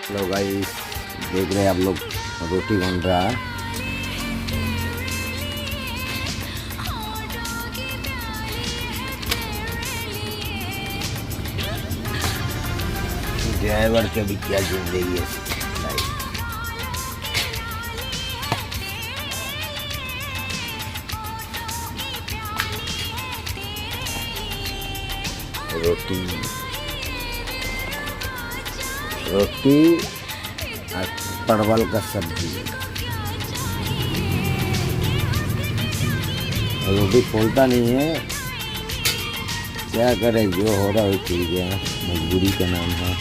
Hello guys, देख रहे हैं आप लोग, रोटी बन रहा है। ड्राइवर के भी क्या जिंदगी है लाइफ। रोटी रोटी और परवल का सब्जी। रोटी फूलता नहीं है, क्या करें, जो हो रहा है ठीक है, मजबूरी का नाम है।